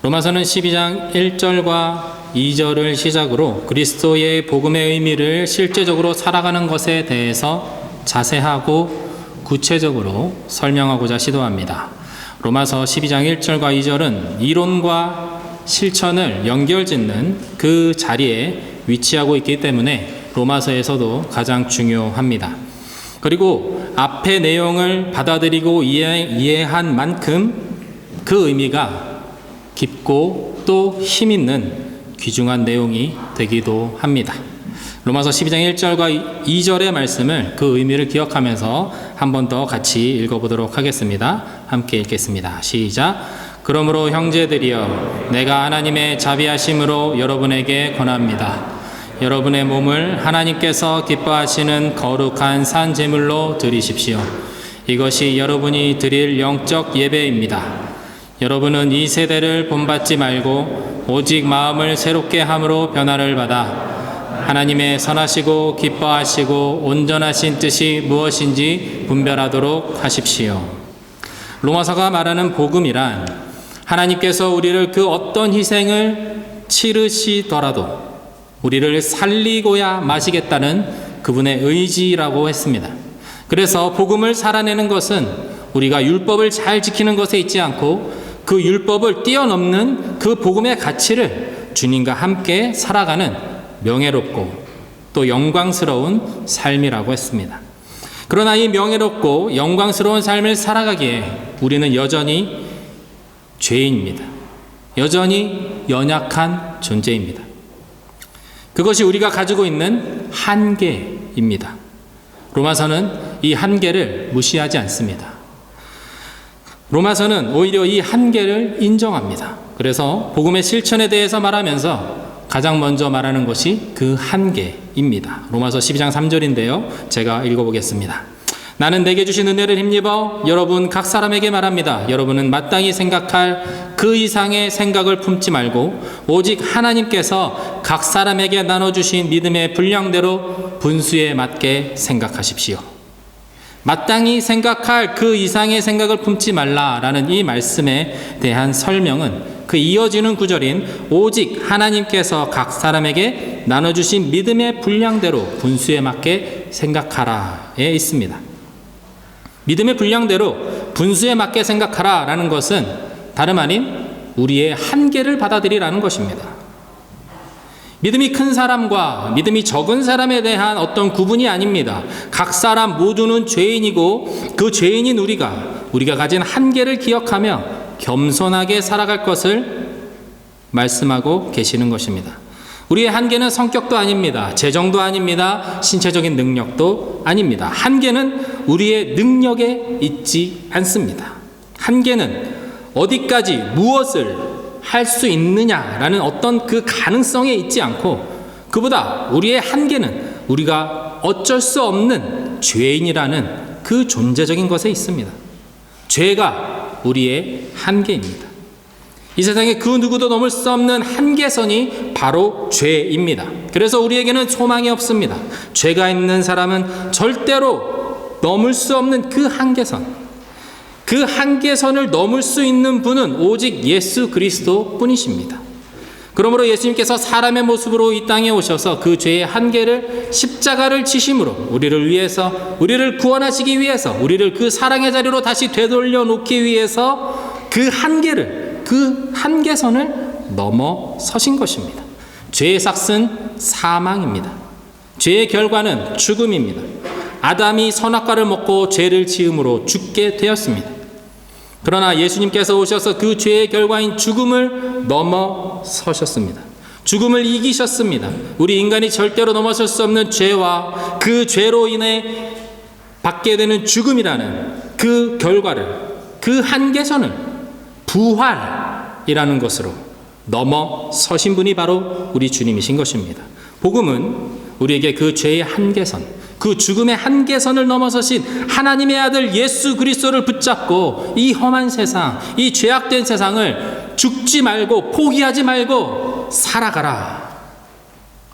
로마서는 12장 1절과 2절을 시작으로 그리스도의 복음의 의미를 실제적으로 살아가는 것에 대해서 자세하고 구체적으로 설명하고자 시도합니다. 로마서 12장 1절과 2절은 이론과 실천을 연결짓는 그 자리에 위치하고 있기 때문에 로마서에서도 가장 중요합니다. 그리고 앞의 내용을 받아들이고 이해한 만큼 그 의미가 깊고 또 힘있는 귀중한 내용이 되기도 합니다. 로마서 12장 1절과 2절의 말씀을 그 의미를 기억하면서 한 번 더 같이 읽어보도록 하겠습니다. 함께 읽겠습니다. 시작. 그러므로 형제들이여 내가 하나님의 자비하심으로 여러분에게 권합니다. 여러분의 몸을 하나님께서 기뻐하시는 거룩한 산 제물로 드리십시오. 이것이 여러분이 드릴 영적 예배입니다. 여러분은 이 세대를 본받지 말고 오직 마음을 새롭게 함으로 변화를 받아 하나님의 선하시고 기뻐하시고 온전하신 뜻이 무엇인지 분별하도록 하십시오. 로마서가 말하는 복음이란 하나님께서 우리를 그 어떤 희생을 치르시더라도 우리를 살리고야 마시겠다는 그분의 의지라고 했습니다. 그래서 복음을 살아내는 것은 우리가 율법을 잘 지키는 것에 있지 않고 그 율법을 뛰어넘는 그 복음의 가치를 주님과 함께 살아가는 명예롭고 또 영광스러운 삶이라고 했습니다. 그러나 이 명예롭고 영광스러운 삶을 살아가기에 우리는 여전히 죄인입니다. 여전히 연약한 존재입니다. 그것이 우리가 가지고 있는 한계입니다. 로마서는 이 한계를 무시하지 않습니다. 로마서는 오히려 이 한계를 인정합니다. 그래서 복음의 실천에 대해서 말하면서 가장 먼저 말하는 것이 그 한계입니다. 로마서 12장 3절인데요. 제가 읽어보겠습니다. 나는 내게 주신 은혜를 힘입어 여러분 각 사람에게 말합니다. 여러분은 마땅히 생각할 그 이상의 생각을 품지 말고 오직 하나님께서 각 사람에게 나눠주신 믿음의 분량대로 분수에 맞게 생각하십시오. 마땅히 생각할 그 이상의 생각을 품지 말라라는 이 말씀에 대한 설명은 그 이어지는 구절인 오직 하나님께서 각 사람에게 나눠주신 믿음의 분량대로 분수에 맞게 생각하라에 있습니다. 믿음의 분량대로 분수에 맞게 생각하라라는 것은 다름 아닌 우리의 한계를 받아들이라는 것입니다. 믿음이 큰 사람과 믿음이 적은 사람에 대한 어떤 구분이 아닙니다. 각 사람 모두는 죄인이고 그 죄인인 우리가 가진 한계를 기억하며 겸손하게 살아갈 것을 말씀하고 계시는 것입니다. 우리의 한계는 성격도 아닙니다. 재정도 아닙니다. 신체적인 능력도 아닙니다. 한계는 우리의 능력에 있지 않습니다. 한계는 어디까지 무엇을 할 수 있느냐라는 어떤 그 가능성에 있지 않고 그보다 우리의 한계는 우리가 어쩔 수 없는 죄인이라는 그 존재적인 것에 있습니다. 죄가 우리의 한계입니다. 이 세상에 그 누구도 넘을 수 없는 한계선이 바로 죄입니다. 그래서 우리에게는 소망이 없습니다. 죄가 있는 사람은 절대로 넘을 수 없는 그 한계선, 그 한계선을 넘을 수 있는 분은 오직 예수 그리스도 뿐이십니다. 그러므로 예수님께서 사람의 모습으로 이 땅에 오셔서 그 죄의 한계를 십자가를 지심으로 우리를 구원하시기 위해서 우리를 그 사랑의 자리로 다시 되돌려 놓기 위해서 그 한계선을 넘어서신 것입니다. 죄의 삭은 사망입니다. 죄의 결과는 죽음입니다. 아담이 선악과를 먹고 죄를 지음으로 죽게 되었습니다. 그러나 예수님께서 오셔서 그 죄의 결과인 죽음을 넘어서셨습니다. 죽음을 이기셨습니다. 우리 인간이 절대로 넘어설 수 없는 죄와 그 죄로 인해 받게 되는 죽음이라는 그 결과를, 그 한계선을 부활이라는 것으로 넘어서신 분이 바로 우리 주님이신 것입니다. 복음은 우리에게 그 죄의 한계선, 그 죽음의 한계선을 넘어서신 하나님의 아들 예수 그리스도를 붙잡고 이 험한 세상, 이 죄악된 세상을 죽지 말고 포기하지 말고 살아가라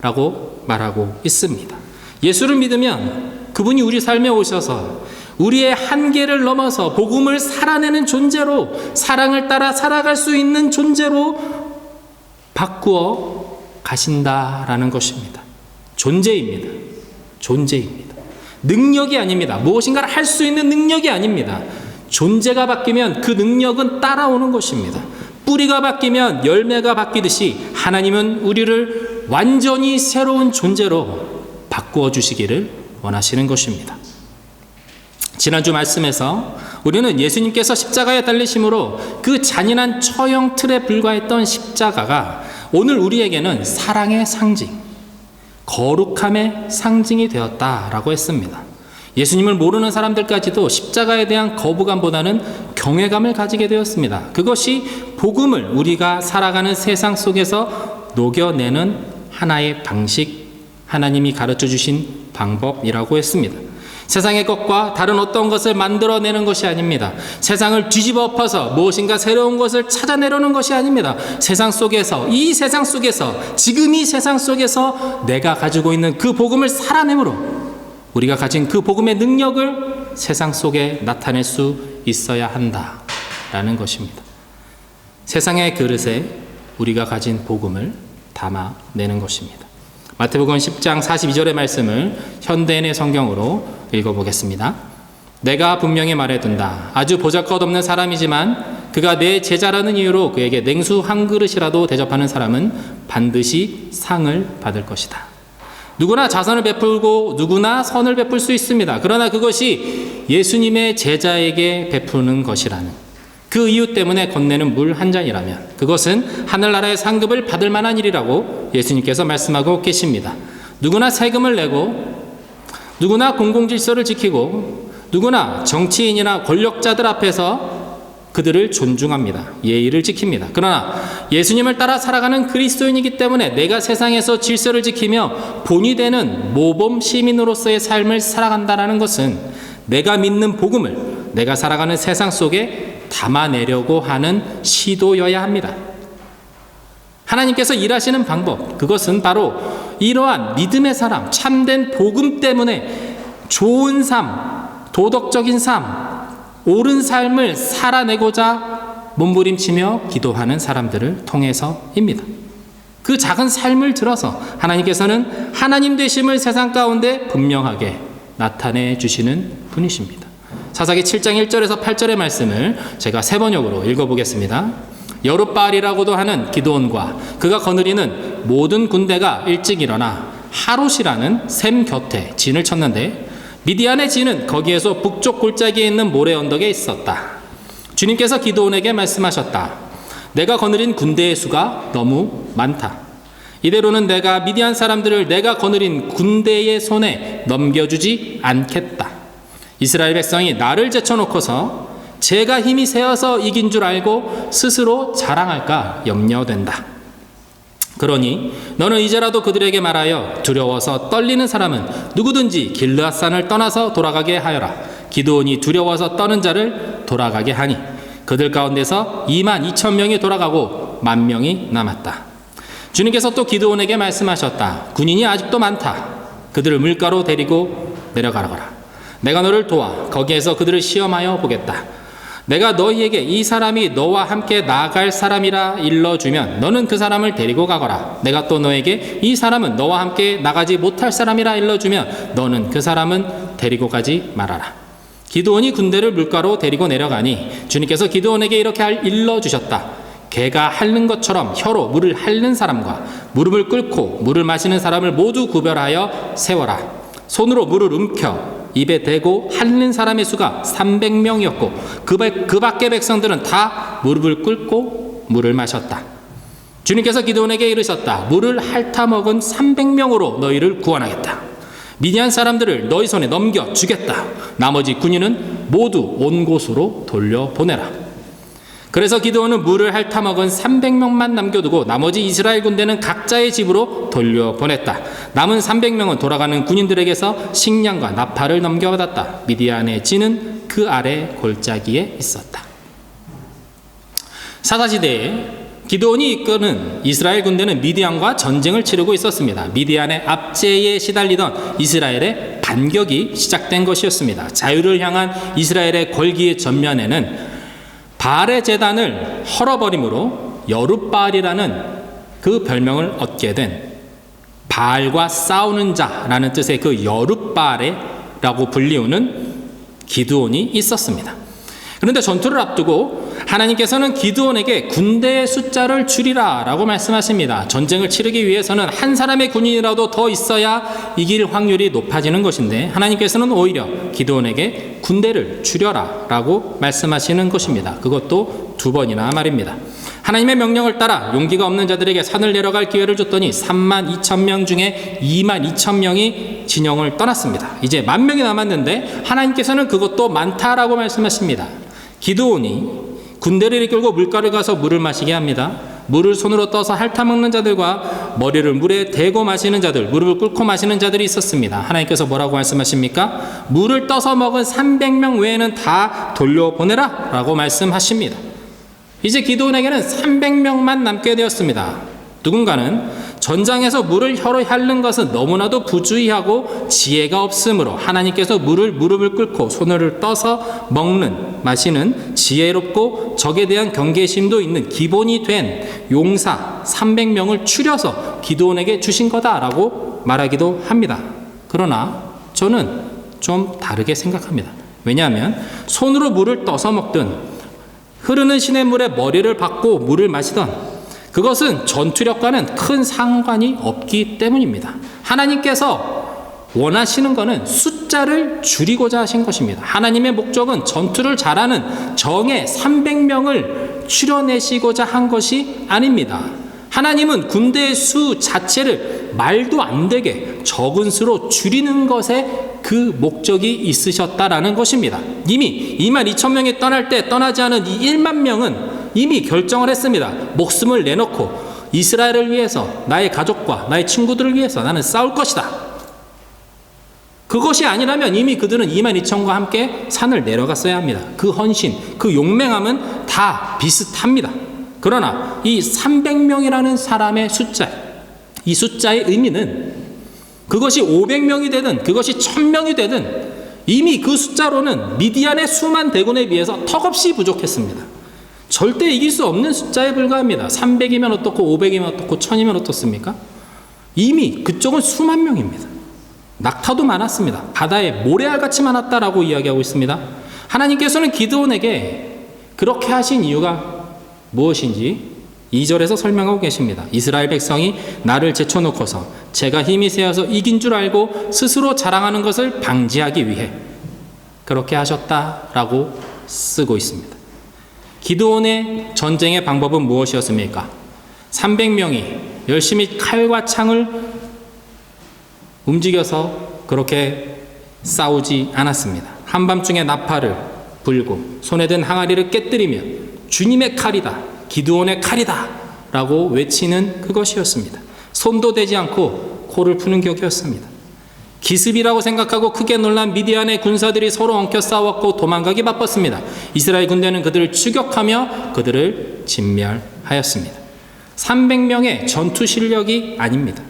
라고 말하고 있습니다. 예수를 믿으면 그분이 우리 삶에 오셔서 우리의 한계를 넘어서 복음을 살아내는 존재로, 사랑을 따라 살아갈 수 있는 존재로 바꾸어 가신다라는 것입니다. 존재입니다. 존재입니다. 능력이 아닙니다. 무엇인가를 할 수 있는 능력이 아닙니다. 존재가 바뀌면 그 능력은 따라오는 것입니다. 뿌리가 바뀌면 열매가 바뀌듯이 하나님은 우리를 완전히 새로운 존재로 바꾸어 주시기를 원하시는 것입니다. 지난주 말씀에서 우리는 예수님께서 십자가에 달리심으로 그 잔인한 처형 틀에 불과했던 십자가가 오늘 우리에게는 사랑의 상징, 거룩함의 상징이 되었다라고 했습니다. 예수님을 모르는 사람들까지도 십자가에 대한 거부감보다는 경외감을 가지게 되었습니다. 그것이 복음을 우리가 살아가는 세상 속에서 녹여내는 하나의 방식, 하나님이 가르쳐 주신 방법이라고 했습니다. 세상의 것과 다른 어떤 것을 만들어내는 것이 아닙니다. 세상을 뒤집어 엎어서 무엇인가 새로운 것을 찾아내려는 것이 아닙니다. 세상 속에서, 이 세상 속에서, 지금 이 세상 속에서 내가 가지고 있는 그 복음을 살아내므로 우리가 가진 그 복음의 능력을 세상 속에 나타낼 수 있어야 한다라는 것입니다. 세상의 그릇에 우리가 가진 복음을 담아내는 것입니다. 마태복음 10장 42절의 말씀을 현대인의 성경으로 읽어보겠습니다. 내가 분명히 말해둔다. 아주 보잘것없는 사람이지만 그가 내 제자라는 이유로 그에게 냉수 한 그릇이라도 대접하는 사람은 반드시 상을 받을 것이다. 누구나 자선을 베풀고 누구나 선을 베풀 수 있습니다. 그러나 그것이 예수님의 제자에게 베푸는 것이라는 그 이유 때문에 건네는 물 한 잔이라면 그것은 하늘나라의 상급을 받을 만한 일이라고 예수님께서 말씀하고 계십니다. 누구나 세금을 내고 누구나 공공질서를 지키고 누구나 정치인이나 권력자들 앞에서 그들을 존중합니다. 예의를 지킵니다. 그러나 예수님을 따라 살아가는 그리스도인이기 때문에 내가 세상에서 질서를 지키며 본이 되는 모범 시민으로서의 삶을 살아간다는 것은 내가 믿는 복음을 내가 살아가는 세상 속에 담아내려고 하는 시도여야 합니다. 하나님께서 일하시는 방법, 그것은 바로 이러한 믿음의 사람, 참된 복음 때문에 좋은 삶, 도덕적인 삶, 옳은 삶을 살아내고자 몸부림치며 기도하는 사람들을 통해서입니다. 그 작은 삶을 들어서 하나님께서는 하나님 되심을 세상 가운데 분명하게 나타내 주시는 분이십니다. 사사기 7장 1절에서 8절의 말씀을 제가 세 번역으로 읽어보겠습니다. 여룻바알이라고도 하는 기드온과 그가 거느리는 모든 군대가 일찍 일어나 하롯이라는 샘 곁에 진을 쳤는데 미디안의 진은 거기에서 북쪽 골짜기에 있는 모래 언덕에 있었다. 주님께서 기드온에게 말씀하셨다. 내가 거느린 군대의 수가 너무 많다. 이대로는 내가 미디안 사람들을 내가 거느린 군대의 손에 넘겨주지 않겠다. 이스라엘 백성이 나를 제쳐놓고서 제가 힘이 세어서 이긴 줄 알고 스스로 자랑할까 염려된다. 그러니 너는 이제라도 그들에게 말하여 두려워서 떨리는 사람은 누구든지 길르앗산을 떠나서 돌아가게 하여라. 기드온이 두려워서 떠는 자를 돌아가게 하니 그들 가운데서 22,000명이 돌아가고 10,000명이 남았다. 주님께서 또 기드온에게 말씀하셨다. 군인이 아직도 많다. 그들을 물가로 데리고 내려가라. 내가 너를 도와 거기에서 그들을 시험하여 보겠다. 내가 너희에게 이 사람이 너와 함께 나아갈 사람이라 일러주면 너는 그 사람을 데리고 가거라. 내가 또 너에게 이 사람은 너와 함께 나가지 못할 사람이라 일러주면 너는 그 사람은 데리고 가지 말아라. 기드온이 군대를 물가로 데리고 내려가니 주님께서 기드온에게 이렇게 일러주셨다. 개가 핥는 것처럼 혀로 물을 핥는 사람과 무릎을 꿇고 물을 마시는 사람을 모두 구별하여 세워라. 손으로 물을 움켜 입에 대고 핥는 사람의 수가 300명이었고 그 밖의 백성들은 다 무릎을 꿇고 물을 마셨다. 주님께서 기드온에게 이르셨다. 물을 핥아 먹은 300명으로 너희를 구원하겠다. 미디안 사람들을 너희 손에 넘겨주겠다. 나머지 군인은 모두 온 곳으로 돌려보내라. 그래서 기드온은 물을 핥아 먹은 300명만 남겨두고 나머지 이스라엘 군대는 각자의 집으로 돌려보냈다. 남은 300명은 돌아가는 군인들에게서 식량과 나팔을 넘겨받았다. 미디안의 진은 그 아래 골짜기에 있었다. 사사시대에 기드온이 이끄는 이스라엘 군대는 미디안과 전쟁을 치르고 있었습니다. 미디안의 압제에 시달리던 이스라엘의 반격이 시작된 것이었습니다. 자유를 향한 이스라엘의 걸기의 전면에는 바알의 제단을 헐어버림으로 여룻바알이라는 그 별명을 얻게 된 바알과 싸우는 자라는 뜻의 그 여룻바알이라고 불리우는 기드온이 있었습니다. 그런데 전투를 앞두고 하나님께서는 기드온에게 군대의 숫자를 줄이라 라고 말씀하십니다. 전쟁을 치르기 위해서는 한 사람의 군인이라도 더 있어야 이길 확률이 높아지는 것인데 하나님께서는 오히려 기드온에게 군대를 줄여라 라고 말씀하시는 것입니다. 그것도 2번이나 말입니다. 하나님의 명령을 따라 용기가 없는 자들에게 산을 내려갈 기회를 줬더니 32,000명 중에 22,000명이 진영을 떠났습니다. 이제 10,000명이 남았는데 하나님께서는 그것도 많다라고 말씀하십니다. 기드온이 군대를 이끌고 물가를 가서 물을 마시게 합니다. 물을 손으로 떠서 핥아먹는 자들과 머리를 물에 대고 마시는 자들, 무릎을 꿇고 마시는 자들이 있었습니다. 하나님께서 뭐라고 말씀하십니까? 물을 떠서 먹은 300명 외에는 다 돌려보내라 라고 말씀하십니다. 이제 기드온에게는 300명만 남게 되었습니다. 누군가는 전장에서 물을 혀로 핥는 것은 너무나도 부주의하고 지혜가 없으므로 하나님께서 물을 무릎을 꿇고 손을 떠서 마시는 지혜롭고 적에 대한 경계심도 있는 기본이 된 용사 300명을 추려서 기드온에게 주신 거다라고 말하기도 합니다. 그러나 저는 좀 다르게 생각합니다. 왜냐하면 손으로 물을 떠서 먹든 흐르는 시냇물에 머리를 박고 물을 마시던 그것은 전투력과는 큰 상관이 없기 때문입니다. 하나님께서 원하시는 것은 숫자를 줄이고자 하신 것입니다. 하나님의 목적은 전투를 잘하는 정예 300명을 추려내시고자 한 것이 아닙니다. 하나님은 군대의 수 자체를 말도 안 되게 적은 수로 줄이는 것에 그 목적이 있으셨다라는 것입니다. 이미 22,000명이 떠날 때 떠나지 않은 이 1만 명은 이미 결정을 했습니다. 목숨을 내놓고 이스라엘을 위해서 나의 가족과 나의 친구들을 위해서 나는 싸울 것이다. 그것이 아니라면 이미 그들은 22,000과 함께 산을 내려갔어야 합니다. 그 헌신, 그 용맹함은 다 비슷합니다. 그러나 이 300명이라는 사람의 숫자, 이 숫자의 의미는 그것이 500명이 되든 그것이 1000명이 되든 이미 그 숫자로는 미디안의 수만 대군에 비해서 턱없이 부족했습니다. 절대 이길 수 없는 숫자에 불과합니다. 300이면 어떻고 500이면 어떻고 1000이면 어떻습니까? 이미 그쪽은 수만 명입니다. 낙타도 많았습니다. 바다에 모래알같이 많았다라고 이야기하고 있습니다. 하나님께서는 기드온에게 그렇게 하신 이유가 무엇인지 2절에서 설명하고 계십니다. 이스라엘 백성이 나를 제쳐놓고서 제가 힘이 세어서 이긴 줄 알고 스스로 자랑하는 것을 방지하기 위해 그렇게 하셨다라고 쓰고 있습니다. 기드온의 전쟁의 방법은 무엇이었습니까? 300명이 열심히 칼과 창을 움직여서 그렇게 싸우지 않았습니다. 한밤중에 나팔을 불고 손에 든 항아리를 깨뜨리며 주님의 칼이다, 기드온의 칼이다 라고 외치는 그것이었습니다. 손도 대지 않고 코를 푸는 격이었습니다. 기습이라고 생각하고 크게 놀란 미디안의 군사들이 서로 엉켜 싸웠고 도망가기 바빴습니다. 이스라엘 군대는 그들을 추격하며 그들을 진멸하였습니다. 300명의 전투 실력이 아닙니다.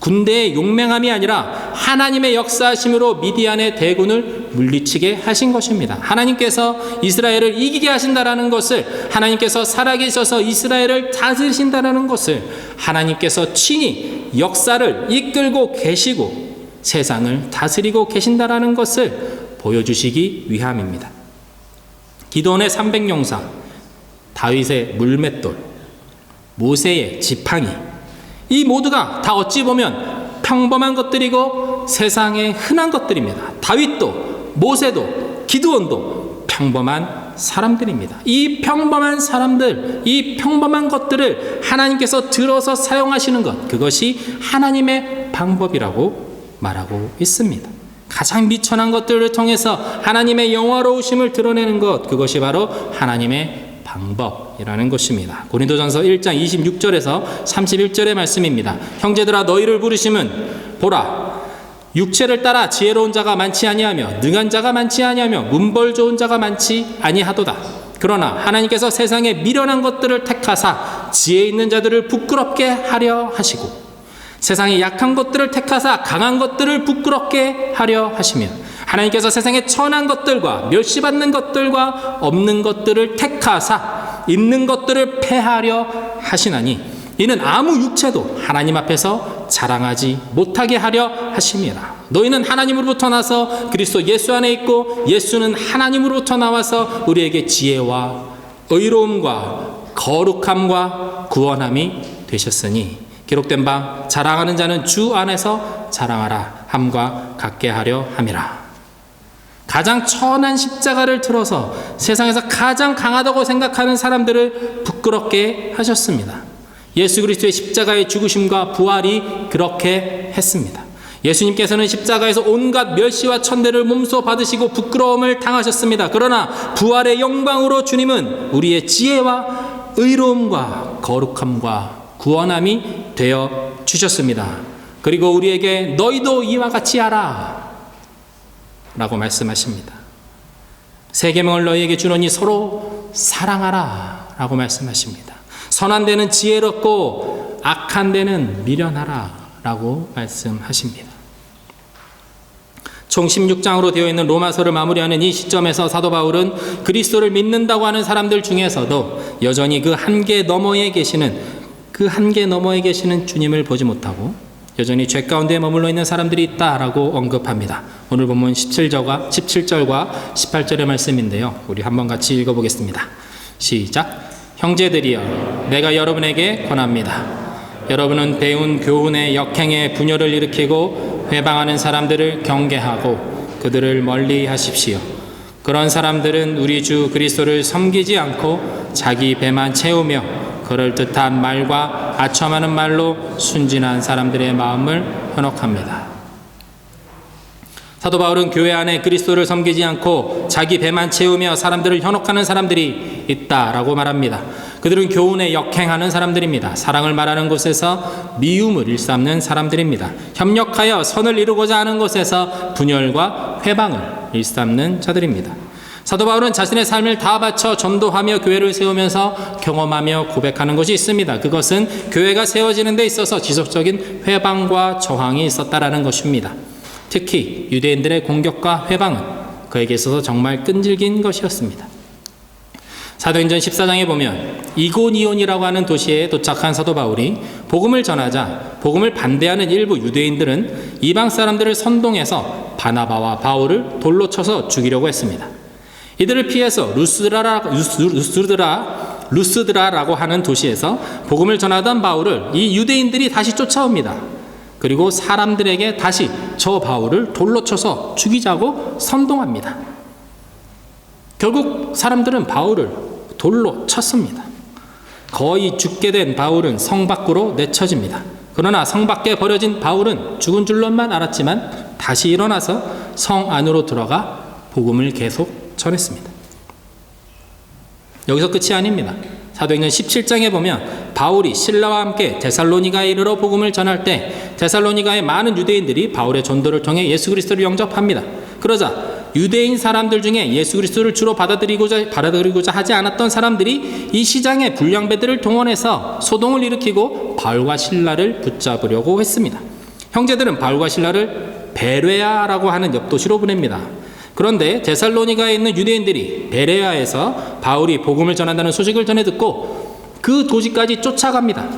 군대의 용맹함이 아니라 하나님의 역사하심으로 미디안의 대군을 물리치게 하신 것입니다. 하나님께서 이스라엘을 이기게 하신다라는 것을, 하나님께서 살아계셔서 이스라엘을 다스리신다라는 것을, 하나님께서 친히 역사를 이끌고 계시고 세상을 다스리고 계신다라는 것을 보여주시기 위함입니다. 기드온의 300용사, 다윗의 물맷돌, 모세의 지팡이, 이 모두가 다 어찌 보면 평범한 것들이고 세상에 흔한 것들입니다. 다윗도 모세도 기드온도 평범한 사람들입니다. 이 평범한 사람들, 이 평범한 것들을 하나님께서 들어서 사용하시는 것, 그것이 하나님의 방법이라고 말하고 있습니다. 가장 미천한 것들을 통해서 하나님의 영화로우심을 드러내는 것, 그것이 바로 하나님의 방법이라는 것입니다. 고린도전서 1장 26절에서 31절의 말씀입니다. 형제들아 너희를 부르심은 보라 육체를 따라 지혜로운 자가 많지 아니하며 능한 자가 많지 아니하며 문벌 좋은 자가 많지 아니하도다. 그러나 하나님께서 세상에 미련한 것들을 택하사 지혜 있는 자들을 부끄럽게 하려 하시고 세상의 약한 것들을 택하사 강한 것들을 부끄럽게 하려 하시며 하나님께서 세상의 천한 것들과 멸시받는 것들과 없는 것들을 택하사 있는 것들을 패하려 하시나니 이는 아무 육체도 하나님 앞에서 자랑하지 못하게 하려 하심이라. 너희는 하나님으로부터 나서 그리스도 예수 안에 있고 예수는 하나님으로부터 나와서 우리에게 지혜와 의로움과 거룩함과 구원함이 되셨으니 기록된 바 자랑하는 자는 주 안에서 자랑하라 함과 같게 하려 함이라. 가장 천한 십자가를 들어서 세상에서 가장 강하다고 생각하는 사람들을 부끄럽게 하셨습니다. 예수 그리스도의 십자가의 죽으심과 부활이 그렇게 했습니다. 예수님께서는 십자가에서 온갖 멸시와 천대를 몸소 받으시고 부끄러움을 당하셨습니다. 그러나 부활의 영광으로 주님은 우리의 지혜와 의로움과 거룩함과 구원함이 되어 주셨습니다. 그리고 우리에게 너희도 이와 같이 하라 라고 말씀하십니다. 새 계명을 너희에게 주노니 서로 사랑하라 라고 말씀하십니다. 선한 데는 지혜롭고 악한 데는 미련하라 라고 말씀하십니다. 총 16장으로 되어 있는 로마서를 마무리하는 이 시점에서 사도 바울은 그리스도를 믿는다고 하는 사람들 중에서도 여전히 그 한계 너머에 계시는 주님을 보지 못하고 여전히 죄 가운데 머물러 있는 사람들이 있다라고 언급합니다. 오늘 본문 17절과 18절의 말씀인데요. 우리 한번 같이 읽어보겠습니다. 시작. 형제들이여, 내가 여러분에게 권합니다. 여러분은 배운 교훈의 역행에 분열을 일으키고 회방하는 사람들을 경계하고 그들을 멀리 하십시오. 그런 사람들은 우리 주 그리스도를 섬기지 않고 자기 배만 채우며 그럴듯한 말과 아첨하는 말로 순진한 사람들의 마음을 현혹합니다. 사도 바울은 교회 안에 그리스도를 섬기지 않고 자기 배만 채우며 사람들을 현혹하는 사람들이 있다라고 말합니다. 그들은 교훈에 역행하는 사람들입니다. 사랑을 말하는 곳에서 미움을 일삼는 사람들입니다. 협력하여 선을 이루고자 하는 곳에서 분열과 회방을 일삼는 자들입니다. 사도 바울은 자신의 삶을 다 바쳐 전도하며 교회를 세우면서 경험하며 고백하는 것이 있습니다. 그것은 교회가 세워지는 데 있어서 지속적인 회방과 저항이 있었다라는 것입니다. 특히 유대인들의 공격과 회방은 그에게 있어서 정말 끈질긴 것이었습니다. 사도행전 14장에 보면 이고니온이라고 하는 도시에 도착한 사도 바울이 복음을 전하자 복음을 반대하는 일부 유대인들은 이방 사람들을 선동해서 바나바와 바울을 돌로 쳐서 죽이려고 했습니다. 이들을 피해서 루스드라라고 하는 도시에서 복음을 전하던 바울을 이 유대인들이 다시 쫓아옵니다. 그리고 사람들에게 다시 저 바울을 돌로 쳐서 죽이자고 선동합니다. 결국 사람들은 바울을 돌로 쳤습니다. 거의 죽게 된 바울은 성 밖으로 내쳐집니다. 그러나 성 밖에 버려진 바울은 죽은 줄로만 알았지만 다시 일어나서 성 안으로 들어가 복음을 계속 전했습니다. 여기서 끝이 아닙니다. 사도행전 17장에 보면 바울이 신라와 함께 데살로니가에 이르러 복음을 전할 때 데살로니가의 많은 유대인들이 바울의 전도를 통해 예수 그리스도를 영접합니다. 그러자 유대인 사람들 중에 예수 그리스도를 주로 받아들이고자 하지 않았던 사람들이 이 시장의 불량배들을 동원해서 소동을 일으키고 바울과 실라를 붙잡으려고 했습니다. 형제들은 바울과 실라를 베레아라고 하는 옆 도시로 보냅니다. 그런데 데살로니가에 있는 유대인들이 베레아에서 바울이 복음을 전한다는 소식을 전해 듣고 그 도시까지 쫓아갑니다.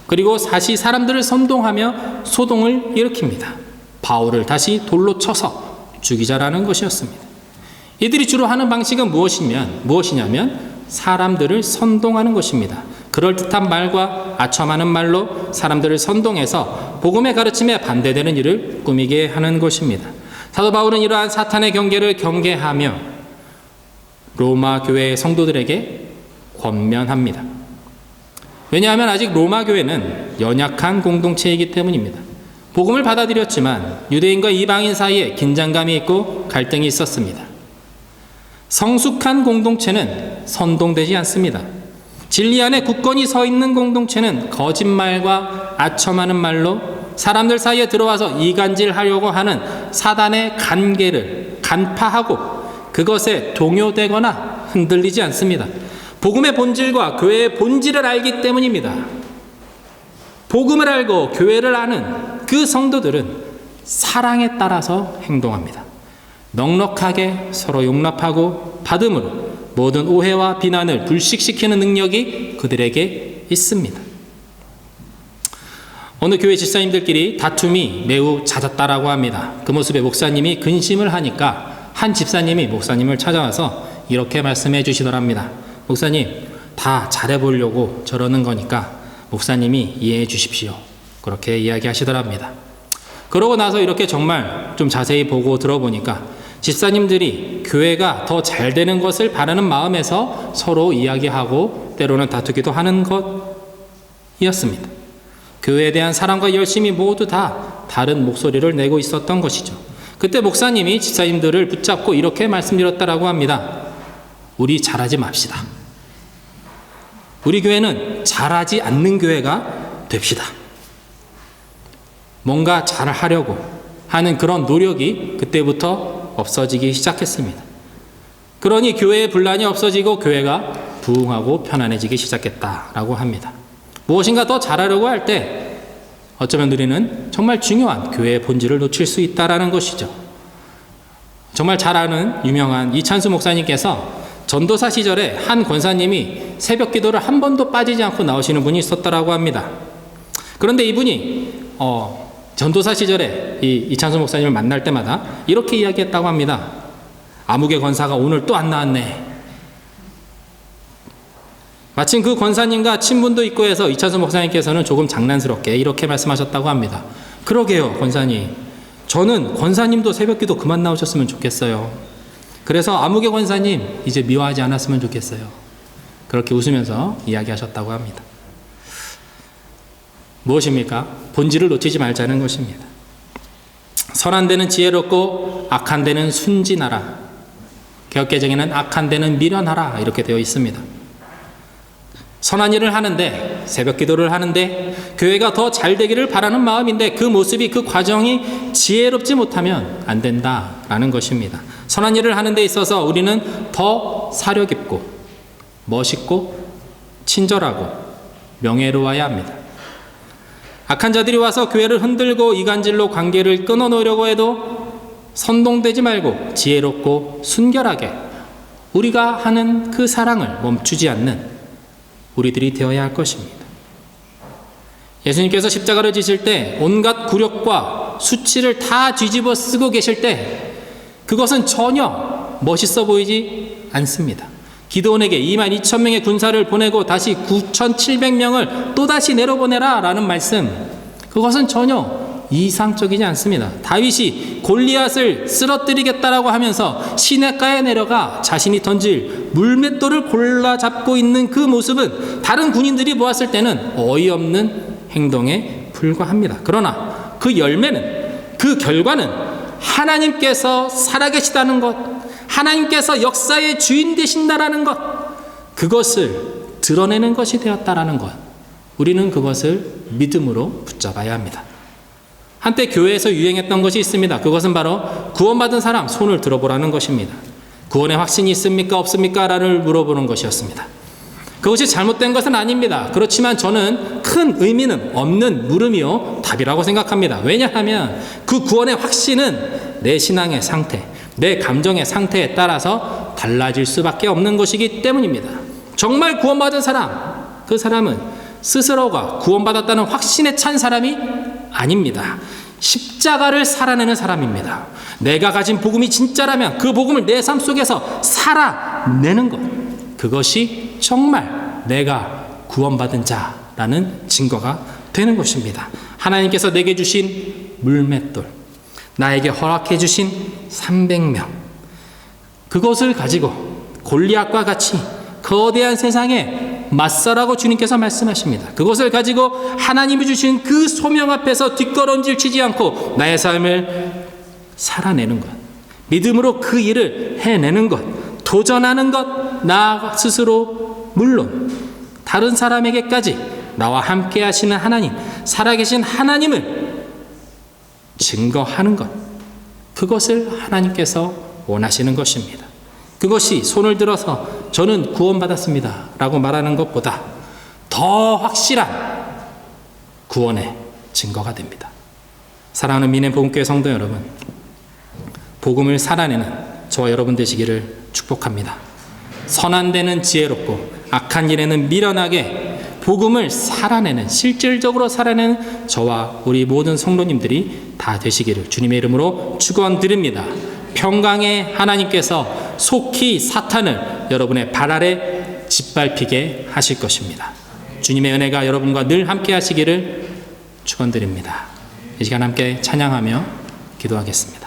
그리고 다시 사람들을 선동하며 소동을 일으킵니다. 바울을 다시 돌로 쳐서 죽이자라는 것이었습니다. 이들이 주로 하는 방식은 무엇이냐면 사람들을 선동하는 것입니다. 그럴듯한 말과 아첨하는 말로 사람들을 선동해서 복음의 가르침에 반대되는 일을 꾸미게 하는 것입니다. 사도 바울은 이러한 사탄의 경계를 경계하며 로마 교회의 성도들에게 권면합니다. 왜냐하면 아직 로마 교회는 연약한 공동체이기 때문입니다. 복음을 받아들였지만 유대인과 이방인 사이에 긴장감이 있고 갈등이 있었습니다. 성숙한 공동체는 선동되지 않습니다. 진리 안에 굳건히 서 있는 공동체는 거짓말과 아첨하는 말로 사람들 사이에 들어와서 이간질하려고 하는 사단의 간계를 간파하고 그것에 동요되거나 흔들리지 않습니다. 복음의 본질과 교회의 본질을 알기 때문입니다. 복음을 알고 교회를 아는 그 성도들은 사랑에 따라서 행동합니다. 넉넉하게 서로 용납하고 받음으로 모든 오해와 비난을 불식시키는 능력이 그들에게 있습니다. 어느 교회 집사님들끼리 다툼이 매우 잦았다라고 합니다. 그 모습에 목사님이 근심을 하니까 한 집사님이 목사님을 찾아와서 이렇게 말씀해 주시더랍니다. 목사님, 다 잘해보려고 저러는 거니까 목사님이 이해해 주십시오. 그렇게 이야기하시더랍니다. 그러고 나서 이렇게 정말 좀 자세히 보고 들어보니까 집사님들이 교회가 더 잘 되는 것을 바라는 마음에서 서로 이야기하고 때로는 다투기도 하는 것이었습니다. 교회에 대한 사랑과 열심이 모두 다 다른 목소리를 내고 있었던 것이죠. 그때 목사님이 집사님들을 붙잡고 이렇게 말씀드렸다라고 합니다. 우리 잘하지 맙시다. 우리 교회는 잘하지 않는 교회가 됩시다. 뭔가 잘하려고 하는 그런 노력이 그때부터 없어지기 시작했습니다. 그러니 교회의 분란이 없어지고 교회가 부흥하고 편안해지기 시작했다라고 합니다. 무엇인가 더 잘하려고 할 때 어쩌면 우리는 정말 중요한 교회의 본질을 놓칠 수 있다라는 것이죠. 정말 잘 아는 유명한 이찬수 목사님께서 전도사 시절에 한 권사님이 새벽 기도를 한 번도 빠지지 않고 나오시는 분이 있었다라고 합니다. 그런데 이분이 전도사 시절에 이찬수 목사님을 만날 때마다 이렇게 이야기했다고 합니다. 아무개 권사가 오늘 또 안 나왔네. 마침 그 권사님과 친분도 있고 해서 이찬수 목사님께서는 조금 장난스럽게 이렇게 말씀하셨다고 합니다. 그러게요, 권사님. 저는 권사님도 새벽기도 그만 나오셨으면 좋겠어요. 그래서 아무개 권사님 이제 미워하지 않았으면 좋겠어요. 그렇게 웃으면서 이야기하셨다고 합니다. 무엇입니까? 본질을 놓치지 말자는 것입니다. 선한 데는 지혜롭고 악한 데는 순진하라. 개역개정에는 악한 데는 미련하라 이렇게 되어 있습니다. 선한 일을 하는데, 새벽 기도를 하는데 교회가 더 잘 되기를 바라는 마음인데 그 모습이, 그 과정이 지혜롭지 못하면 안 된다라는 것입니다. 선한 일을 하는 데 있어서 우리는 더 사려 깊고 멋있고 친절하고 명예로워야 합니다. 악한 자들이 와서 교회를 흔들고 이간질로 관계를 끊어놓으려고 해도 선동되지 말고 지혜롭고 순결하게 우리가 하는 그 사랑을 멈추지 않는 우리들이 되어야 할 것입니다. 예수님께서 십자가를 지실 때 온갖 굴욕과 수치를 다 뒤집어 쓰고 계실 때 그것은 전혀 멋있어 보이지 않습니다. 기드온에게 22,000명의 군사를 보내고 다시 9,700명을 또다시 내려보내라 라는 말씀, 그것은 전혀 이상적이지 않습니다. 다윗이 골리앗을 쓰러뜨리겠다라고 하면서 시냇가에 내려가 자신이 던질 물맷돌을 골라 잡고 있는 그 모습은 다른 군인들이 보았을 때는 어이없는 행동에 불과합니다. 그러나 그 열매는, 그 결과는 하나님께서 살아계시다는 것, 하나님께서 역사의 주인 되신다라는 것, 그것을 드러내는 것이 되었다라는 것, 우리는 그것을 믿음으로 붙잡아야 합니다. 한때 교회에서 유행했던 것이 있습니다. 그것은 바로 구원받은 사람 손을 들어보라는 것입니다. 구원의 확신이 있습니까? 없습니까? 라를 물어보는 것이었습니다. 그것이 잘못된 것은 아닙니다. 그렇지만 저는 큰 의미는 없는 물음이요 답이라고 생각합니다. 왜냐하면 그 구원의 확신은 내 신앙의 상태, 내 감정의 상태에 따라서 달라질 수밖에 없는 것이기 때문입니다. 정말 구원받은 사람, 그 사람은 스스로가 구원받았다는 확신에 찬 사람이 아닙니다. 십자가를 살아내는 사람입니다. 내가 가진 복음이 진짜라면 그 복음을 내 삶 속에서 살아내는 것, 그것이 정말 내가 구원받은 자라는 증거가 되는 것입니다. 하나님께서 내게 주신 물맷돌, 나에게 허락해 주신 300명, 그것을 가지고 골리앗과 같이 거대한 세상에 맞서라고 주님께서 말씀하십니다. 그것을 가지고 하나님이 주신 그 소명 앞에서 뒷걸음질 치지 않고 나의 삶을 살아내는 것, 믿음으로 그 일을 해내는 것, 도전하는 것, 나 스스로 물론 다른 사람에게까지 나와 함께 하시는 하나님, 살아계신 하나님을 증거하는 것, 그것을 하나님께서 원하시는 것입니다. 그것이 손을 들어서 저는 구원받았습니다 라고 말하는 것보다 더 확실한 구원의 증거가 됩니다. 사랑하는 미넨 복음교회 성도 여러분, 복음을 살아내는 저와 여러분 되시기를 축복합니다. 선한 데는 지혜롭고 악한 일에는 미련하게 복음을 살아내는, 실질적으로 살아내는 저와 우리 모든 성도님들이 다 되시기를 주님의 이름으로 축원드립니다. 평강의 하나님께서 속히 사탄을 여러분의 발 아래 짓밟히게 하실 것입니다. 주님의 은혜가 여러분과 늘 함께 하시기를 축원드립니다. 이 시간 함께 찬양하며 기도하겠습니다.